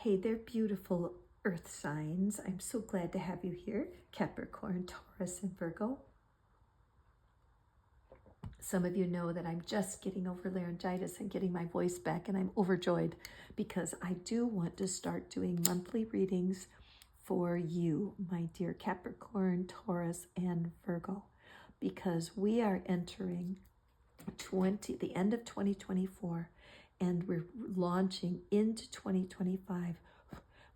Hey there, beautiful earth signs. I'm so glad to have you here, Capricorn, Taurus, and Virgo. Some of you know that I'm just getting over laryngitis and getting my voice back, and I'm overjoyed because I do want to start doing monthly readings for you, my dear Capricorn, Taurus, and Virgo, because we are entering the end of 2024, and we're launching into 2025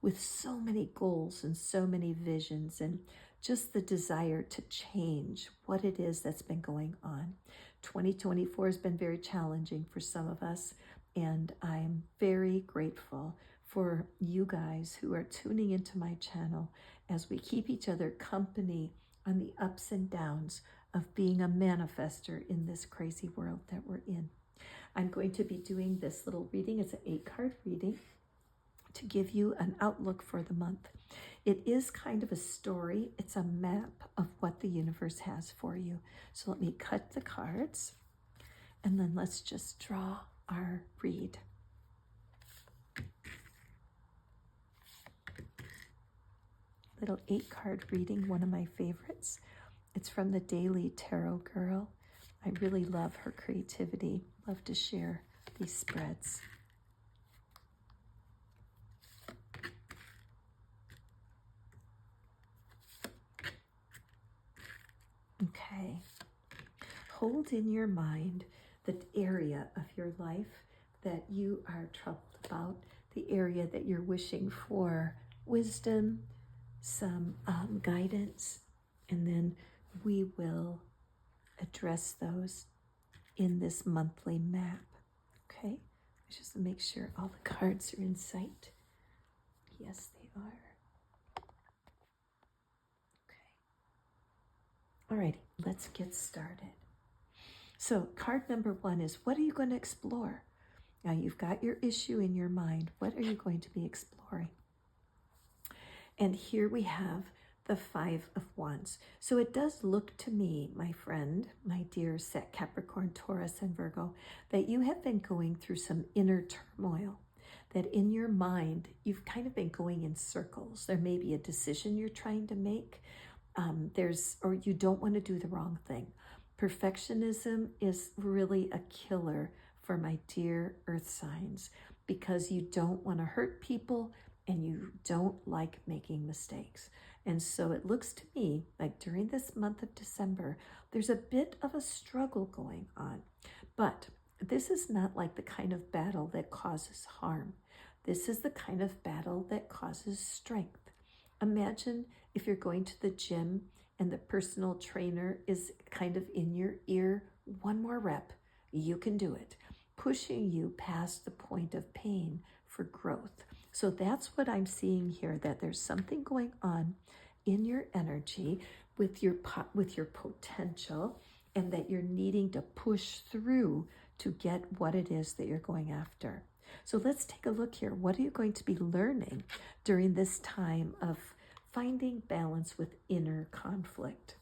with so many goals and so many visions and just the desire to change what it is that's been going on. 2024 has been very challenging for some of us, and I am very grateful for you guys who are tuning into my channel as we keep each other company on the ups and downs of being a manifester in this crazy world that we're in. I'm going to be doing this little reading. It's an 8-card reading to give you an outlook for the month. It is kind of a story. It's a map of what the universe has for you. So let me cut the cards, and then let's just draw our read. Little 8-card reading, one of my favorites. It's from the Daily Tarot Girl. I really love her creativity. Love to share these spreads. Okay. Hold in your mind the area of your life that you are troubled about, the area that you're wishing for wisdom, some guidance, and then we will address those in this monthly map. Okay, just to make sure all the cards are in sight. Yes, they are. Okay. Alrighty, let's get started. So card number 1 is, what are you going to explore? Now you've got your issue in your mind. What are you going to be exploring? And here we have the 5 of Wands. So it does look to me, my friend, my dear set Capricorn, Taurus, and Virgo, that you have been going through some inner turmoil, that in your mind, you've kind of been going in circles. There may be a decision you're trying to make, or you don't want to do the wrong thing. Perfectionism is really a killer for my dear earth signs, because you don't want to hurt people and you don't like making mistakes. And so it looks to me like during this month of December, there's a bit of a struggle going on. But this is not like the kind of battle that causes harm. This is the kind of battle that causes strength. Imagine if you're going to the gym and the personal trainer is kind of in your ear, 1 more rep, you can do it, pushing you past the point of pain for growth. So that's what I'm seeing here, that there's something going on in your energy with your potential, and that you're needing to push through to get what it is that you're going after. So let's take a look here. What are you going to be learning during this time of finding balance with inner conflict?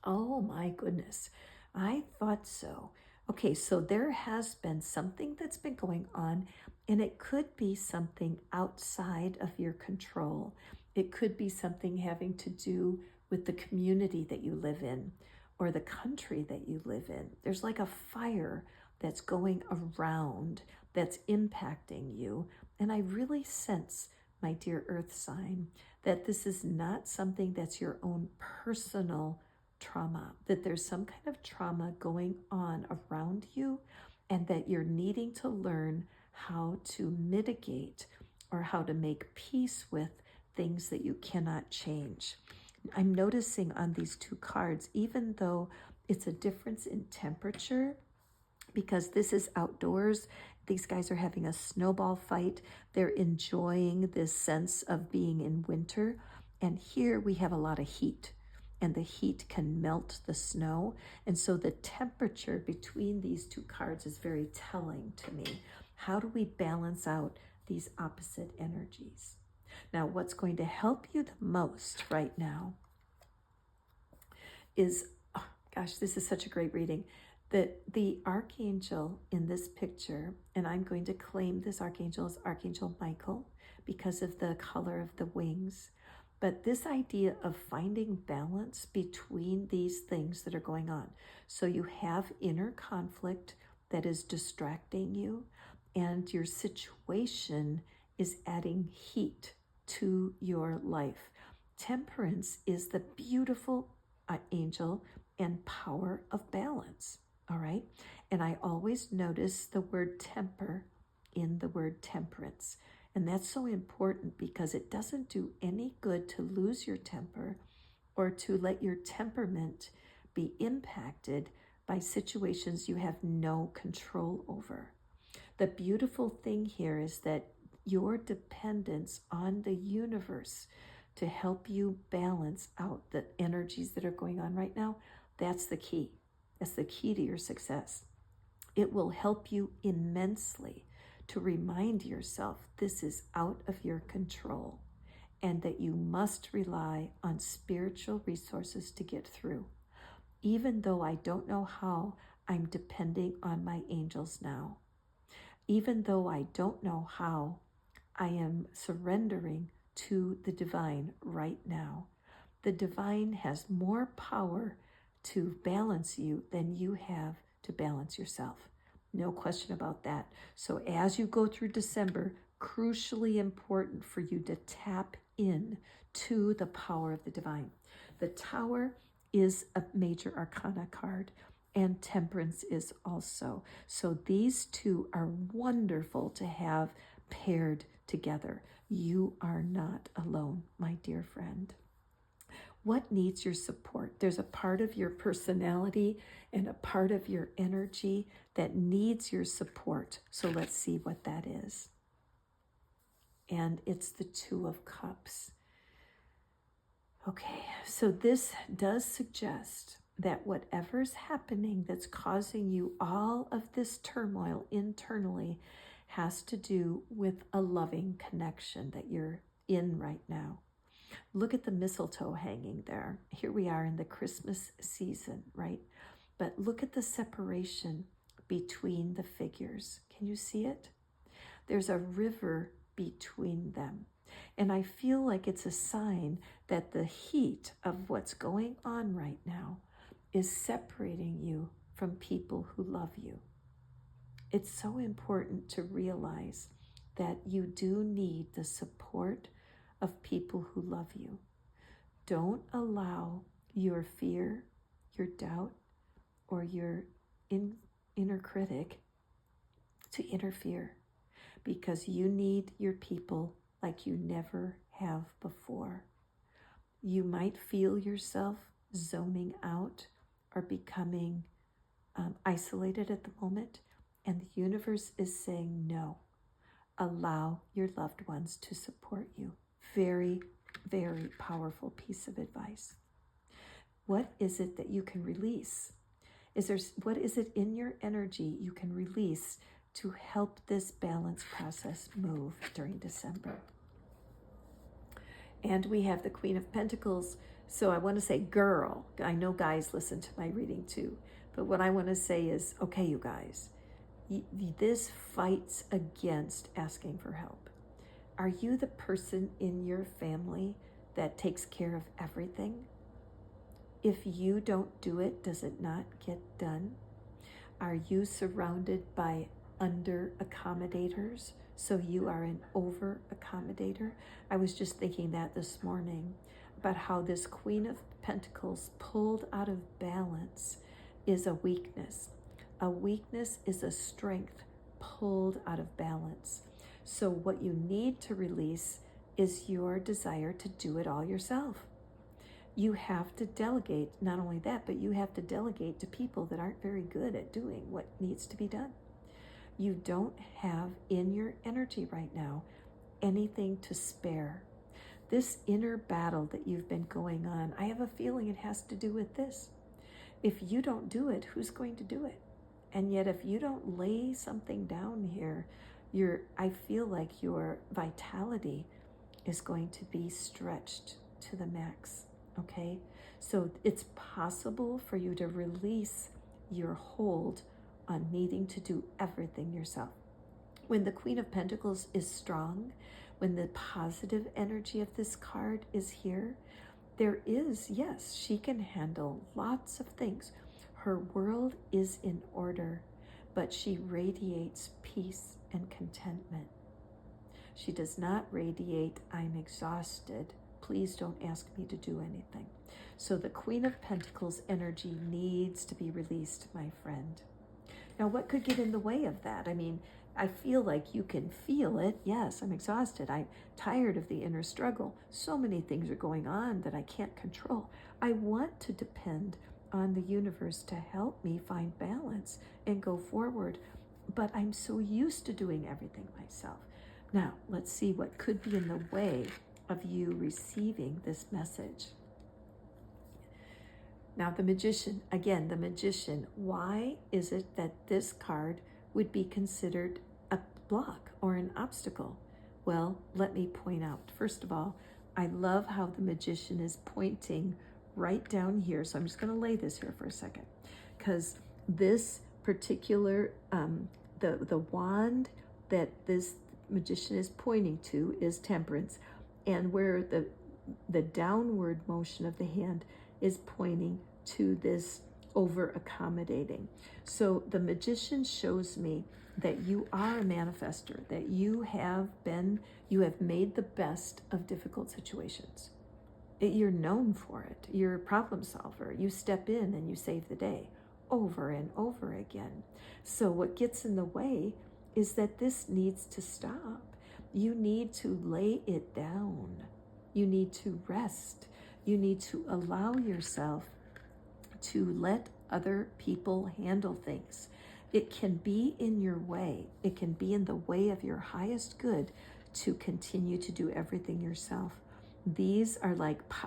Oh my goodness, I thought so. Okay, so there has been something that's been going on, and it could be something outside of your control. It could be something having to do with the community that you live in or the country that you live in. There's like a fire that's going around that's impacting you. And I really sense, my dear earth sign, that this is not something that's your own personal trauma, that there's some kind of trauma going on around you, and that you're needing to learn how to mitigate or how to make peace with things that you cannot change. I'm noticing on these 2 cards, even though it's a difference in temperature, because this is outdoors, these guys are having a snowball fight. They're enjoying this sense of being in winter. And here we have a lot of heat, and the heat can melt the snow. And so the temperature between these 2 cards is very telling to me. How do we balance out these opposite energies? Now, what's going to help you the most right now is, oh gosh, this is such a great reading. The archangel in this picture, and I'm going to claim this archangel as Archangel Michael because of the color of the wings. But this idea of finding balance between these things that are going on. So you have inner conflict that is distracting you, and your situation is adding heat to your life. Temperance is the beautiful angel and power of balance. All right. And I always notice the word temper in the word temperance. And that's so important because it doesn't do any good to lose your temper or to let your temperament be impacted by situations you have no control over. The beautiful thing here is that your dependence on the universe to help you balance out the energies that are going on right now, that's the key. That's the key to your success. It will help you immensely to remind yourself this is out of your control and that you must rely on spiritual resources to get through. Even though I don't know how, I'm depending on my angels now. Even though I don't know how, I am surrendering to the divine right now. The divine has more power to balance you than you have to balance yourself. No question about that. So as you go through December, crucially important for you to tap in to the power of the divine. The Tower is a major arcana card, and Temperance is also. So these two are wonderful to have paired together. You are not alone, my dear friend. What needs your support? There's a part of your personality and a part of your energy that needs your support. So let's see what that is. And it's the Two of Cups. Okay, so this does suggest that whatever's happening that's causing you all of this turmoil internally has to do with a loving connection that you're in right now. Look at the mistletoe hanging there. Here we are in the Christmas season, right? But look at the separation between the figures. Can you see it? There's a river between them. And I feel like it's a sign that the heat of what's going on right now is separating you from people who love you. It's so important to realize that you do need the support of people who love you. Don't allow your fear, your doubt, or your inner critic to interfere, because you need your people like you never have before. You might feel yourself zoning out or becoming isolated at the moment, and the universe is saying no. Allow your loved ones to support you. Very, very powerful piece of advice. What is it that you can release? What is it in your energy you can release to help this balance process move during December? And we have the Queen of Pentacles. So I want to say, girl, I know guys listen to my reading too, but what I want to say is, okay, you guys, this fights against asking for help. Are you the person in your family that takes care of everything? If you don't do it, does it not get done? Are you surrounded by under accommodators, so you are an over accommodator? I was just thinking that this morning about how this Queen of Pentacles pulled out of balance is a weakness. A weakness is a strength pulled out of balance. So what you need to release is your desire to do it all yourself. You have to delegate, not only that, but you have to delegate to people that aren't very good at doing what needs to be done. You don't have in your energy right now anything to spare. This inner battle that you've been going on, I have a feeling it has to do with this. If you don't do it, who's going to do it? And yet if you don't lay something down here, I feel like your vitality is going to be stretched to the max, okay? So it's possible for you to release your hold on needing to do everything yourself. When the Queen of Pentacles is strong, when the positive energy of this card is here, there is, yes, she can handle lots of things. Her world is in order, but she radiates peace and contentment. She does not radiate, I'm exhausted. Please don't ask me to do anything. So the Queen of Pentacles energy needs to be released, my friend. Now, what could get in the way of that? I mean, I feel like you can feel it. Yes, I'm exhausted. I'm tired of the inner struggle. So many things are going on that I can't control. I want to depend on the universe to help me find balance and go forward, but I'm so used to doing everything myself. Now, let's see what could be in the way of you receiving this message. Now, the Magician, again, the Magician, why is it that this card would be considered a block or an obstacle? Well, let me point out, first of all, I love how the Magician is pointing right down here. So I'm just going to lay this here for a second, because this particular, the wand that this Magician is pointing to is Temperance, and where the downward motion of the hand is pointing to this over accommodating. So the Magician shows me that you are a manifester, that you have made the best of difficult situations. You're known for it. You're a problem solver. You step in and you save the day over and over again. So what gets in the way is that this needs to stop. You need to lay it down. You need to rest. You need to allow yourself to let other people handle things. It can be in your way. It can be in the way of your highest good to continue to do everything yourself. These are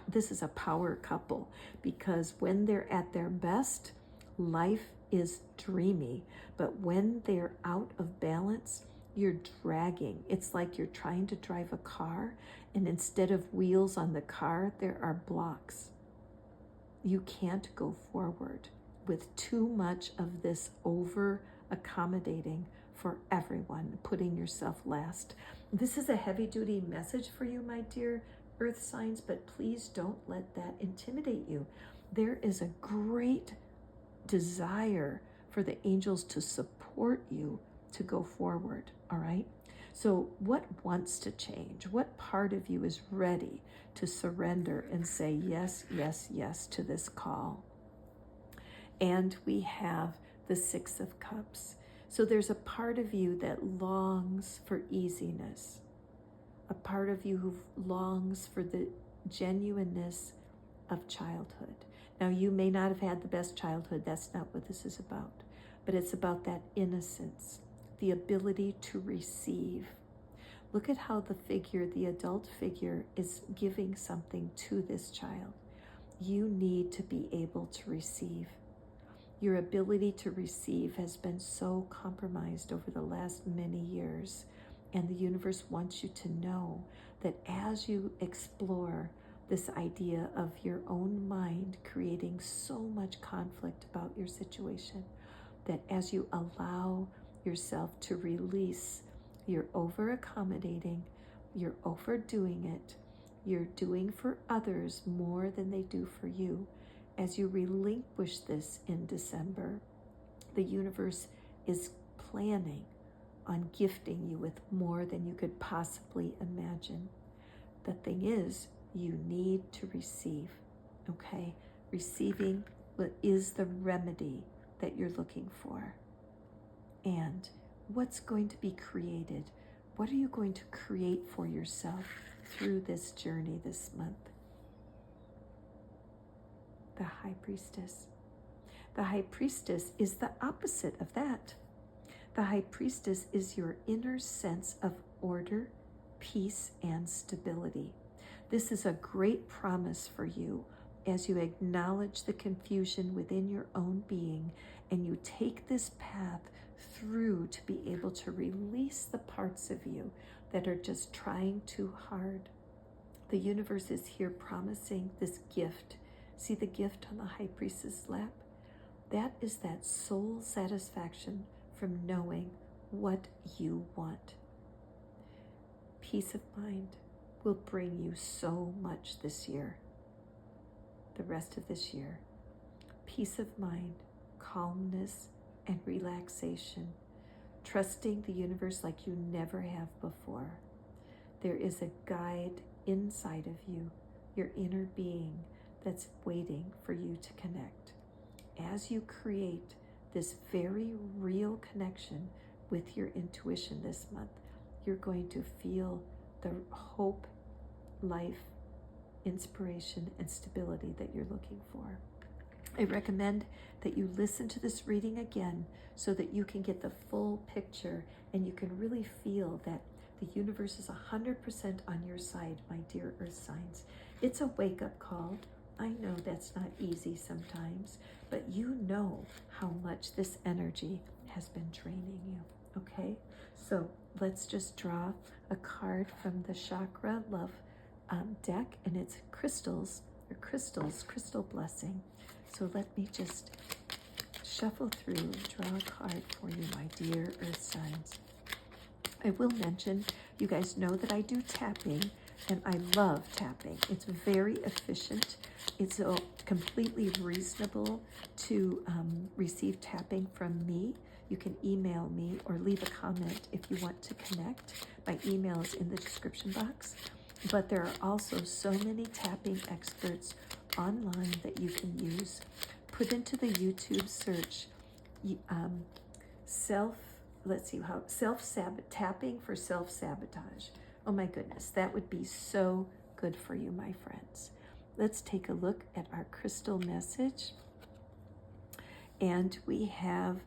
this is a power couple, because when they're at their best, life is dreamy. But when they're out of balance, you're dragging. It's like you're trying to drive a car, and instead of wheels on the car, there are blocks. You can't go forward with too much of this over accommodating for everyone, putting yourself last. This is a heavy duty message for you, my dear earth signs, but please don't let that intimidate you. There is a great desire for the angels to support you to go forward, all right? So what wants to change? What part of you is ready to surrender and say yes, yes, yes to this call? And we have the Six of Cups. So there's a part of you that longs for easiness, a part of you who longs for the genuineness of childhood. Now, you may not have had the best childhood. That's not what this is about. But it's about that innocence, the ability to receive. Look at how the adult figure, is giving something to this child. You need to be able to receive. Your ability to receive has been so compromised over the last many years, and the universe wants you to know that as you explore this idea of your own mind creating so much conflict about your situation, that as you allow yourself to release, you're over accommodating, you're overdoing it, you're doing for others more than they do for you. As you relinquish this in December, the universe is planning on gifting you with more than you could possibly imagine. The thing is, you need to receive, okay? Receiving is the remedy that you're looking for. And what's going to be created? What are you going to create for yourself through this journey this month? The High Priestess. The High Priestess is the opposite of that. The High Priestess is your inner sense of order, peace, and stability. This is a great promise for you as you acknowledge the confusion within your own being and you take this path through to be able to release the parts of you that are just trying too hard. The universe is here promising this gift. See the gift on the High Priestess' lap? That is that soul satisfaction from knowing what you want. Peace of mind will bring you so much this year, the rest of this year. Peace of mind, calmness, and relaxation, trusting the universe like you never have before. There is a guide inside of you, your inner being, that's waiting for you to connect. As you create this very real connection with your intuition this month, you're going to feel the hope, life, inspiration, and stability that you're looking for. I recommend that you listen to this reading again so that you can get the full picture and you can really feel that the universe is 100% on your side, my dear earth signs. It's a wake-up call. I know that's not easy sometimes, but you know how much this energy has been draining you, okay? So let's just draw a card from the Chakra Love deck, and it's crystals, crystal blessing. So let me just shuffle through, draw a card for you, my dear earth signs. I will mention, you guys know that I do tapping, and I love tapping. It's very efficient. It's completely reasonable to receive tapping from me. You can email me or leave a comment if you want to connect. My email is in the description box. But there are also so many tapping experts online that you can use. Put into the YouTube search tapping for self-sabotage. Oh my goodness, that would be so good for you, my friends. Let's take a look at our crystal message. And we have,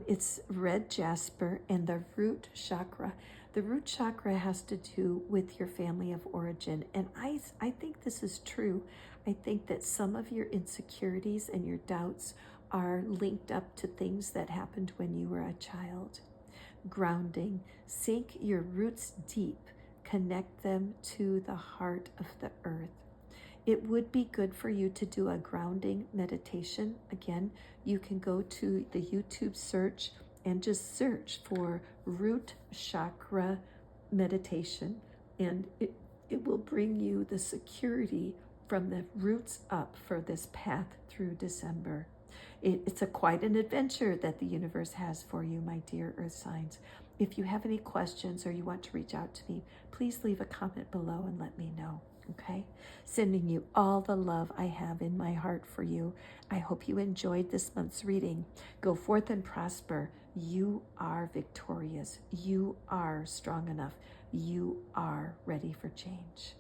it's red jasper and the root chakra. The root chakra has to do with your family of origin. And I think this is true. I think that some of your insecurities and your doubts are linked up to things that happened when you were a child. Grounding, sink your roots deep, connect them to the heart of the earth. It would be good for you to do a grounding meditation. Again, you can go to the YouTube search and just search for root chakra meditation, and it will bring you the security from the roots up for this path through December. It's quite an adventure that the universe has for you, my dear earth signs. If you have any questions or you want to reach out to me, please leave a comment below and let me know. Okay, sending you all the love I have in my heart for you. I hope you enjoyed this month's reading. Go forth and prosper. You are victorious. You are strong enough. You are ready for change.